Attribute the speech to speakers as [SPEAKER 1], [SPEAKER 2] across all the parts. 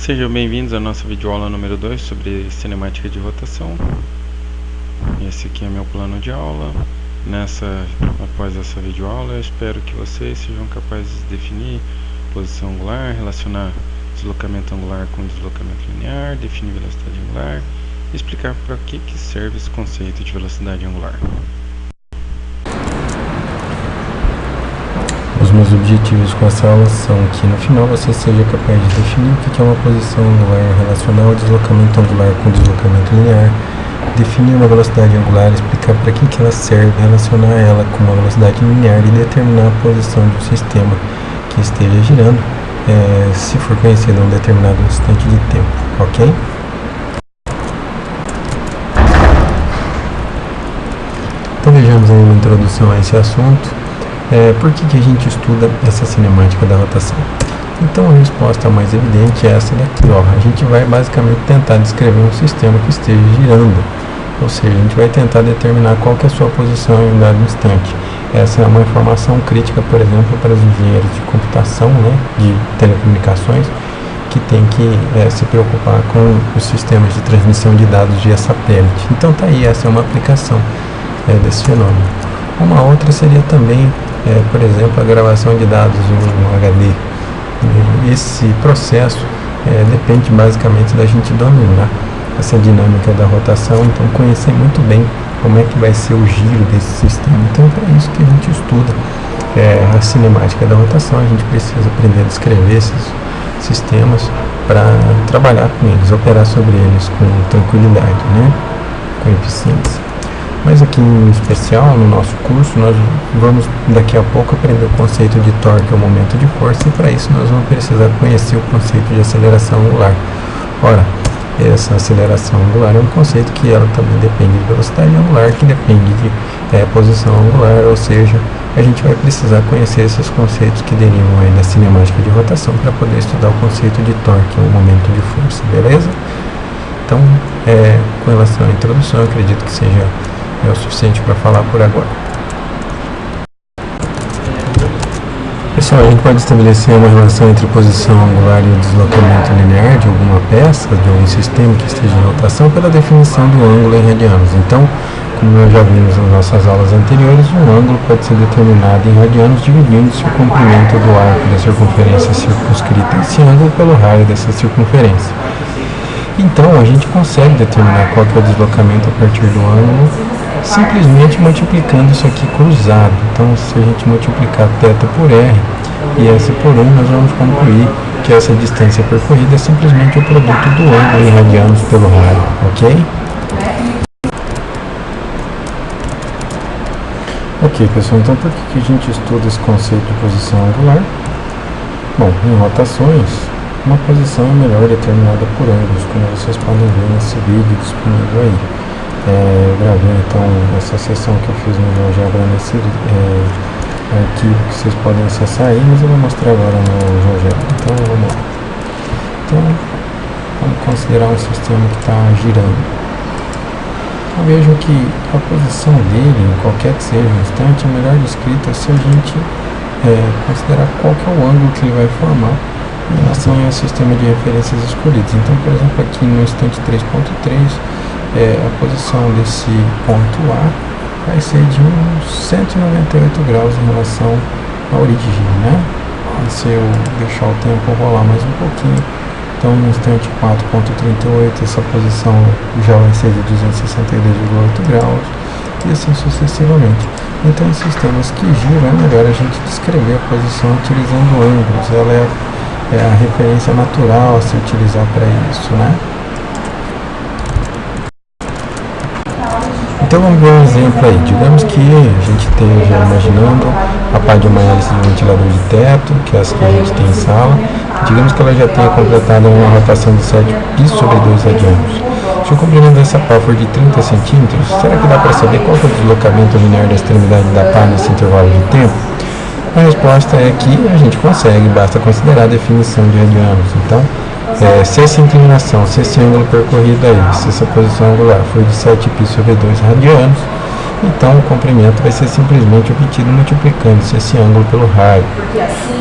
[SPEAKER 1] Sejam bem-vindos à nossa videoaula número 2 sobre cinemática de rotação. Esse aqui é meu plano de aula. Após essa videoaula, eu espero que vocês sejam capazes de definir posição angular, relacionar deslocamento angular com deslocamento linear, definir velocidade angular e explicar para que serve esse conceito de velocidade angular.
[SPEAKER 2] Os meus objetivos com essa aula são que no final você seja capaz de definir o que é uma posição angular, relacionar o deslocamento angular com o deslocamento linear, definir uma velocidade angular, explicar para que ela serve, relacionar ela com uma velocidade linear e determinar a posição de um sistema que esteja girando, se for conhecido em um determinado instante de tempo, ok? Então vejamos aí uma introdução a esse assunto. Por que a gente estuda essa cinemática da rotação? Então a resposta mais evidente é essa daqui, ó. A gente vai basicamente tentar descrever um sistema que esteja girando, ou seja, a gente vai tentar determinar qual que é a sua posição em um dado instante. Essa é uma informação crítica, por exemplo, para os engenheiros de computação, de telecomunicações, que tem que se preocupar com os sistemas de transmissão de dados via satélite. Então tá aí, essa é uma aplicação desse fenômeno. Uma outra seria também, por exemplo, a gravação de dados em um HD. Esse processo depende basicamente da gente dominar essa dinâmica da rotação, então conhecer muito bem como é que vai ser o giro desse sistema. Então é isso que a gente estuda, a cinemática da rotação. A gente precisa aprender a descrever esses sistemas para trabalhar com eles, operar sobre eles com tranquilidade, com eficiência. Mas aqui em especial, no nosso curso, nós vamos daqui a pouco aprender o conceito de torque ou momento de força, e para isso nós vamos precisar conhecer o conceito de aceleração angular. Ora, essa aceleração angular é um conceito que ela também depende de velocidade angular, que depende de posição angular, ou seja, a gente vai precisar conhecer esses conceitos que derivam aí da cinemática de rotação para poder estudar o conceito de torque ou momento de força, beleza? Então, com relação à introdução, eu acredito que seja o suficiente para falar por agora. Pessoal, a gente pode estabelecer uma relação entre posição angular e o deslocamento linear de alguma peça, de algum sistema que esteja em rotação, pela definição do ângulo em radianos. Então, como nós já vimos nas nossas aulas anteriores, um ângulo pode ser determinado em radianos dividindo-se o comprimento do arco da circunferência circunscrita esse ângulo pelo raio dessa circunferência. Então, a gente consegue determinar qual que é o deslocamento a partir do ângulo simplesmente multiplicando isso aqui cruzado. Então, se a gente multiplicar θ por r e S por 1, nós vamos concluir que essa distância percorrida é simplesmente o produto do ângulo em radianos pelo raio, ok? Ok, pessoal, então por que a gente estuda esse conceito de posição angular? Bom, em rotações, uma posição é melhor determinada por ângulos, como vocês podem ver nesse vídeo disponível aí. Eu gravei então essa sessão que eu fiz no GeoGebra nesse arquivo que vocês podem acessar aí, mas eu vou mostrar agora no GeoGebra. Então vamos lá. Então vamos considerar um sistema que está girando. Então vejam que a posição dele, em qualquer que seja o instante, é melhor descrita se a gente considerar qual que é o ângulo que ele vai formar em relação ao sistema de referências escolhidos. Então, por exemplo, aqui no instante 3.3, a posição desse ponto A vai ser de uns 198 graus em relação à origem, E se eu deixar o tempo rolar mais um pouquinho, então no instante 4.38 essa posição já vai ser de 262,8 graus e assim sucessivamente. Então, em sistemas que giram, é melhor a gente descrever a posição utilizando ângulos. Ela é a referência natural a se utilizar para isso, Então vamos ver um exemplo aí. Digamos que a gente esteja imaginando a pá de uma hélice de um ventilador de teto, que é essa que a gente tem em sala. Digamos que ela já tenha completado uma rotação de 7 π sobre 2 radianos. Se o comprimento dessa pá for de 30 centímetros, será que dá para saber qual é o deslocamento linear da extremidade da pá nesse intervalo de tempo? A resposta é que a gente consegue, basta considerar a definição de radianos. Então, se essa inclinação, se esse ângulo percorrido aí, se essa posição angular for de 7 π sobre 2 radianos, Então o comprimento vai ser simplesmente obtido multiplicando-se esse ângulo pelo raio.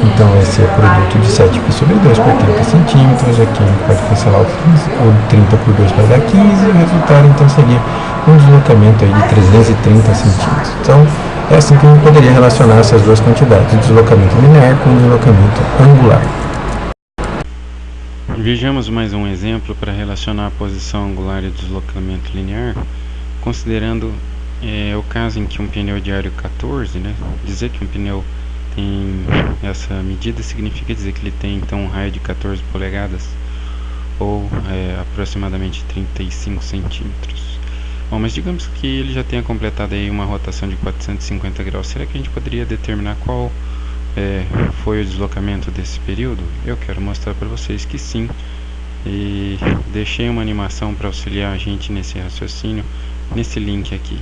[SPEAKER 2] Então vai ser produto de 7π sobre 2 por 30 centímetros. Aqui a gente pode cancelar o 30 por 2 vai dar 15, e o resultado então seria um deslocamento aí de 330 centímetros. Então é assim que a gente poderia relacionar essas duas quantidades, o deslocamento linear com o deslocamento angular.
[SPEAKER 1] Vejamos mais um exemplo para relacionar a posição angular e o deslocamento linear, considerando o caso em que um pneu de aro 14, né, dizer que um pneu tem essa medida significa dizer que ele tem então um raio de 14 polegadas ou aproximadamente 35 centímetros. Bom, mas digamos que ele já tenha completado aí uma rotação de 450 graus. Será que a gente poderia determinar qual foi o deslocamento desse período? Eu quero mostrar para vocês que sim, e deixei uma animação para auxiliar a gente nesse raciocínio nesse link aqui.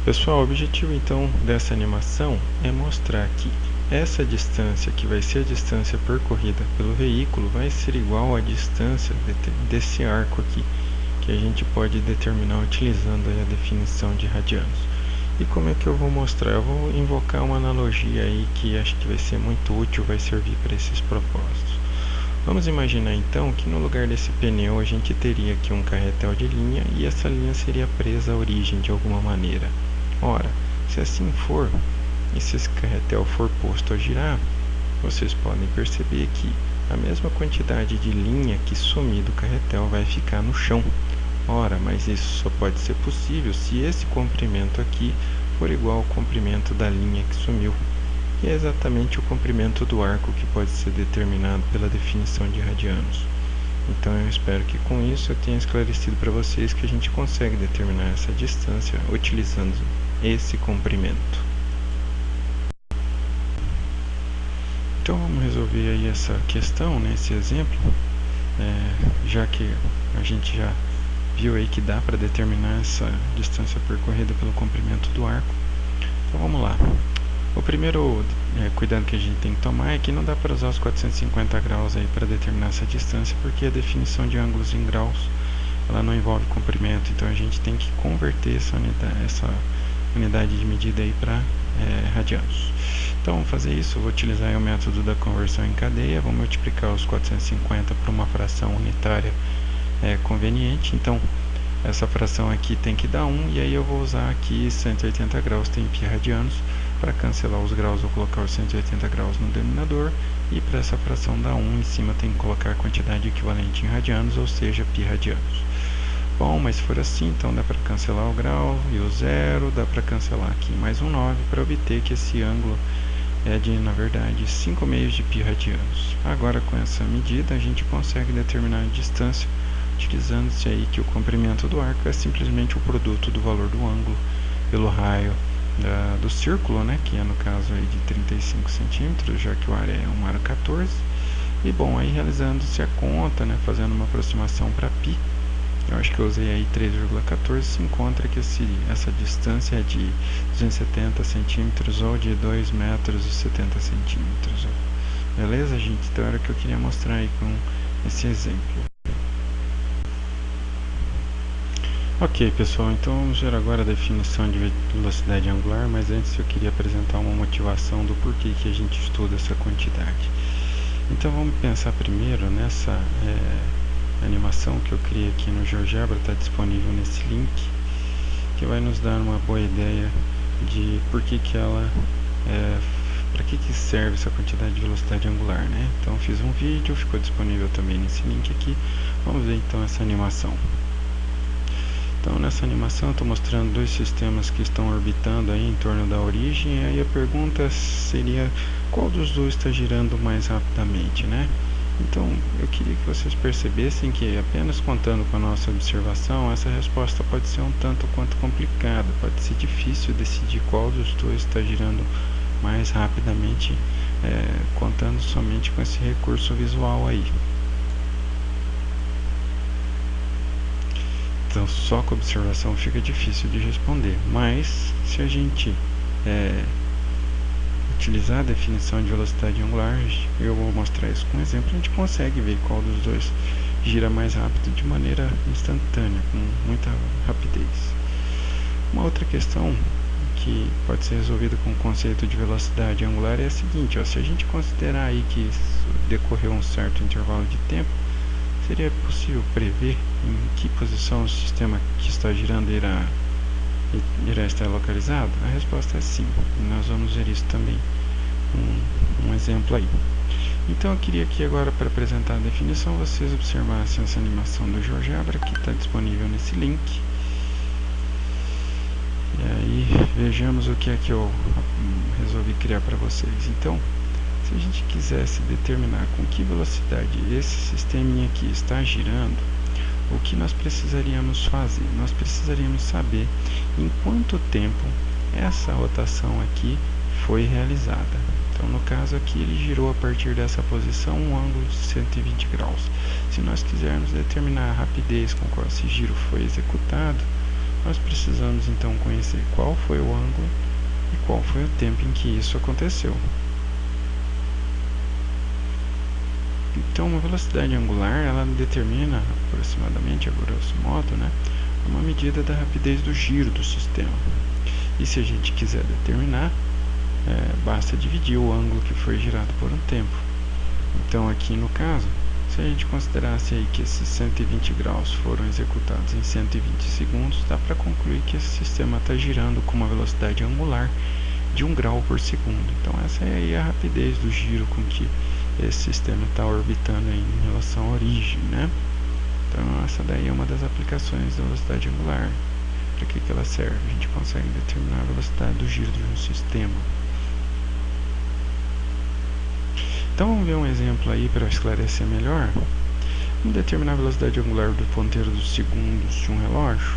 [SPEAKER 1] Pessoal, o objetivo então dessa animação é mostrar que essa distância, que vai ser a distância percorrida pelo veículo, vai ser igual à distância desse arco aqui, que a gente pode determinar utilizando aí a definição de radianos. E como é que eu vou mostrar? Eu vou invocar uma analogia aí que acho que vai ser muito útil, vai servir para esses propósitos. Vamos imaginar então que no lugar desse pneu a gente teria aqui um carretel de linha e essa linha seria presa à origem de alguma maneira. Ora, se assim for, e se esse carretel for posto a girar, vocês podem perceber que a mesma quantidade de linha que sumir do carretel vai ficar no chão. Ora, mas isso só pode ser possível se esse comprimento aqui for igual ao comprimento da linha que sumiu. E é exatamente o comprimento do arco que pode ser determinado pela definição de radianos. Então eu espero que com isso eu tenha esclarecido para vocês que a gente consegue determinar essa distância utilizando esse comprimento. Então vamos resolver aí essa questão, né, esse exemplo, já que a gente já viu aí que dá para determinar essa distância percorrida pelo comprimento do arco. Então vamos lá. O primeiro cuidado que a gente tem que tomar é que não dá para usar os 450 graus aí para determinar essa distância, porque a definição de ângulos em graus ela não envolve comprimento, então a gente tem que converter essa unidade de medida aí para radianos. Então, vamos fazer isso. Eu vou utilizar o método da conversão em cadeia. Vou multiplicar os 450 por uma fração unitária conveniente. Então, essa fração aqui tem que dar 1, e aí eu vou usar aqui 180 graus tem π radianos. Para cancelar os graus, vou colocar os 180 graus no denominador, e para essa fração dar 1, em cima tem que colocar a quantidade equivalente em radianos, ou seja, π radianos. Bom, mas se for assim, então dá para cancelar o grau e o zero, dá para cancelar aqui mais um 9 para obter que esse ângulo é de, na verdade, 5 meios de π radianos. Agora, com essa medida, a gente consegue determinar a distância, utilizando-se aí que o comprimento do arco é simplesmente o produto do valor do ângulo pelo raio do círculo, né, que é no caso aí de 35 centímetros, já que o aro é um aro 14. E bom, aí realizando-se a conta, né, fazendo uma aproximação para π, eu acho que eu usei aí 3,14, se encontra que essa distância é de 270 centímetros ou de 2 metros e 70 centímetros. Beleza, gente? Então era o que eu queria mostrar aí com esse exemplo. Ok, pessoal, então vamos ver agora a definição de velocidade angular, mas antes eu queria apresentar uma motivação do porquê que a gente estuda essa quantidade. Então vamos pensar primeiro nessa animação que eu criei aqui no GeoGebra, está disponível nesse link, que vai nos dar uma boa ideia de por que ela para que serve essa quantidade de velocidade angular, né? Então fiz um vídeo, ficou disponível também nesse link aqui. Vamos ver então essa animação. Então nessa animação eu estou mostrando dois sistemas que estão orbitando aí em torno da origem, e aí a pergunta seria qual dos dois está girando mais rapidamente, né? Então eu queria que vocês percebessem que apenas contando com a nossa observação, essa resposta pode ser um tanto quanto complicada, pode ser difícil decidir qual dos dois está girando mais rapidamente, contando somente com esse recurso visual aí. Então só com a observação fica difícil de responder, mas se a gente utilizar a definição de velocidade angular, eu vou mostrar isso com um exemplo, a gente consegue ver qual dos dois gira mais rápido de maneira instantânea, com muita rapidez. Uma outra questão que pode ser resolvida com o conceito de velocidade angular é a seguinte, se a gente considerar aí que decorreu um certo intervalo de tempo, seria possível prever em que posição o sistema que está girando irá estar localizado? A resposta é sim, e nós vamos ver isso também, um exemplo aí. Então eu queria aqui agora, para apresentar a definição, vocês observassem essa animação do GeoGebra que está disponível nesse link. E aí vejamos o que é que eu resolvi criar para vocês. Então, se a gente quisesse determinar com que velocidade esse sisteminha aqui está girando, o que nós precisaríamos fazer? Nós precisaríamos saber em quanto tempo essa rotação aqui foi realizada. Então, no caso aqui, ele girou a partir dessa posição um ângulo de 120 graus. Se nós quisermos determinar a rapidez com qual esse giro foi executado, nós precisamos então conhecer qual foi o ângulo e qual foi o tempo em que isso aconteceu. Então, uma velocidade angular, ela determina aproximadamente, a grosso modo, uma medida da rapidez do giro do sistema. E se a gente quiser determinar, basta dividir o ângulo que foi girado por um tempo. Então, aqui no caso, se a gente considerasse aí que esses 120 graus foram executados em 120 segundos, dá para concluir que esse sistema está girando com uma velocidade angular de 1 grau por segundo. Então, essa é aí a rapidez do giro com que esse sistema está orbitando aí em relação à origem, Então, essa daí é uma das aplicações da velocidade angular. Para que ela serve? A gente consegue determinar a velocidade do giro de um sistema. Então, vamos ver um exemplo aí para esclarecer melhor. Vamos determinar a velocidade angular do ponteiro dos segundos de um relógio.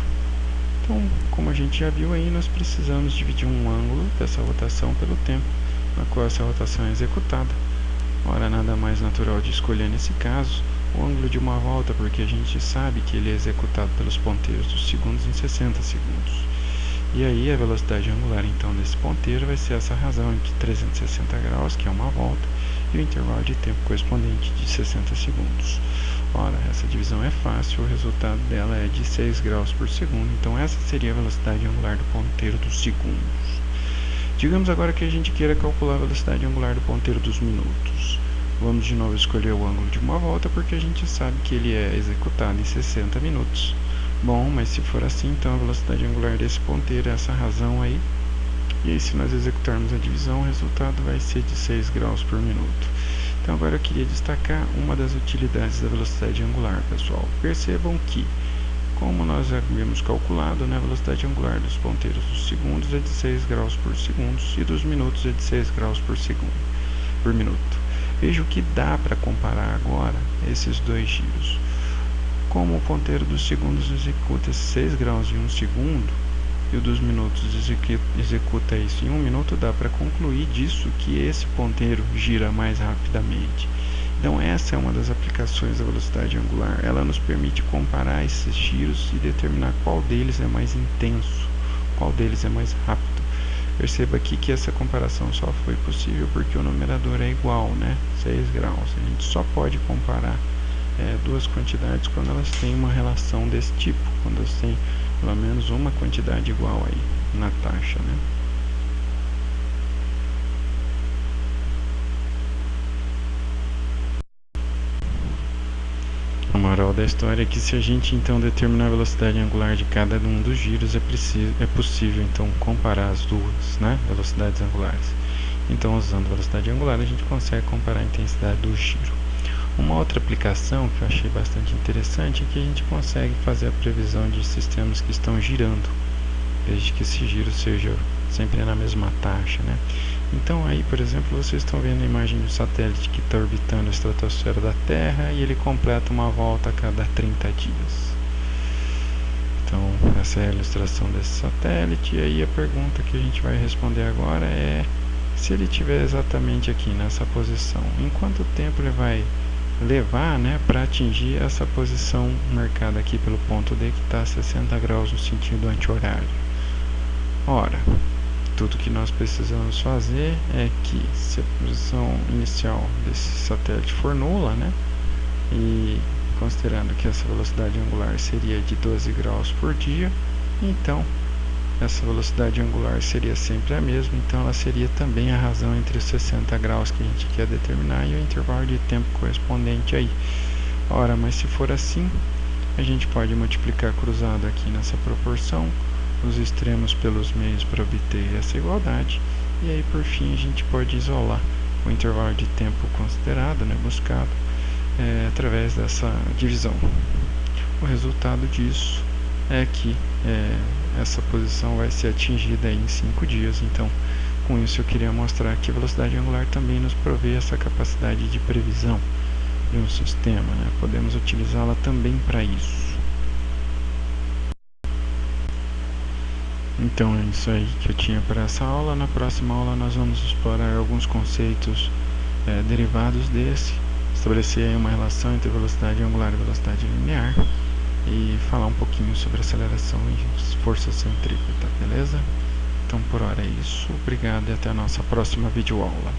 [SPEAKER 1] Então, como a gente já viu aí, nós precisamos dividir um ângulo dessa rotação pelo tempo na qual essa rotação é executada. Ora, nada mais natural de escolher nesse caso o ângulo de uma volta, porque a gente sabe que ele é executado pelos ponteiros dos segundos em 60 segundos. E aí a velocidade angular então desse ponteiro vai ser essa razão entre 360 graus, que é uma volta, e o intervalo de tempo correspondente de 60 segundos. Ora, essa divisão é fácil, o resultado dela é de 6 graus por segundo, então essa seria a velocidade angular do ponteiro dos segundos. Digamos agora que a gente queira calcular a velocidade angular do ponteiro dos minutos. Vamos de novo escolher o ângulo de uma volta, porque a gente sabe que ele é executado em 60 minutos. Bom, mas se for assim, então a velocidade angular desse ponteiro é essa razão aí. E aí, se nós executarmos a divisão, o resultado vai ser de 6 graus por minuto. Então agora eu queria destacar uma das utilidades da velocidade angular, pessoal. Percebam que, como nós já havíamos calculado, a velocidade angular dos ponteiros dos segundos é de 6 graus por segundo e dos minutos é de 6 graus por minuto. Veja o que dá para comparar agora esses dois giros. Como o ponteiro dos segundos executa 6 graus em 1 segundo e o dos minutos executa isso em 1 minuto, dá para concluir disso que esse ponteiro gira mais rapidamente. Então essa é uma das aplicações da velocidade angular. Ela nos permite comparar esses giros e determinar qual deles é mais intenso, qual deles é mais rápido. Perceba aqui que essa comparação só foi possível porque o numerador é igual, 6 graus. A gente só pode comparar duas quantidades quando elas têm uma relação desse tipo, quando elas têm pelo menos uma quantidade igual aí na taxa, A moral da história é que se a gente então determinar a velocidade angular de cada um dos giros, é possível então comparar as duas, velocidades angulares. Então, usando a velocidade angular, a gente consegue comparar a intensidade do giro. Uma outra aplicação que eu achei bastante interessante é que a gente consegue fazer a previsão de sistemas que estão girando, desde que esse giro seja sempre na mesma taxa, Então aí, por exemplo, vocês estão vendo a imagem do satélite que está orbitando a estratosfera da Terra e ele completa uma volta a cada 30 dias. Então, essa é a ilustração desse satélite. E aí a pergunta que a gente vai responder agora é: se ele estiver exatamente aqui nessa posição, em quanto tempo ele vai levar para atingir essa posição marcada aqui pelo ponto D, que está a 60 graus no sentido anti-horário? Ora, tudo que nós precisamos fazer é que, se a posição inicial desse satélite for nula, né, e considerando que essa velocidade angular seria de 12 graus por dia, então essa velocidade angular seria sempre a mesma, então ela seria também a razão entre os 60 graus que a gente quer determinar e o intervalo de tempo correspondente aí. Ora, mas se for assim, a gente pode multiplicar cruzado aqui nessa proporção os extremos pelos meios para obter essa igualdade, e aí por fim a gente pode isolar o intervalo de tempo considerado, né, buscado, através dessa divisão. O resultado disso é que essa posição vai ser atingida aí em 5 dias. Então, com isso eu queria mostrar que a velocidade angular também nos provê essa capacidade de previsão de um sistema, né? Podemos utilizá-la também para isso. Então é isso aí que eu tinha para essa aula. Na próxima aula nós vamos explorar alguns conceitos derivados desse, estabelecer aí uma relação entre velocidade angular e velocidade linear e falar um pouquinho sobre aceleração e força centrípeta, beleza? Então por hora é isso, obrigado e até a nossa próxima videoaula.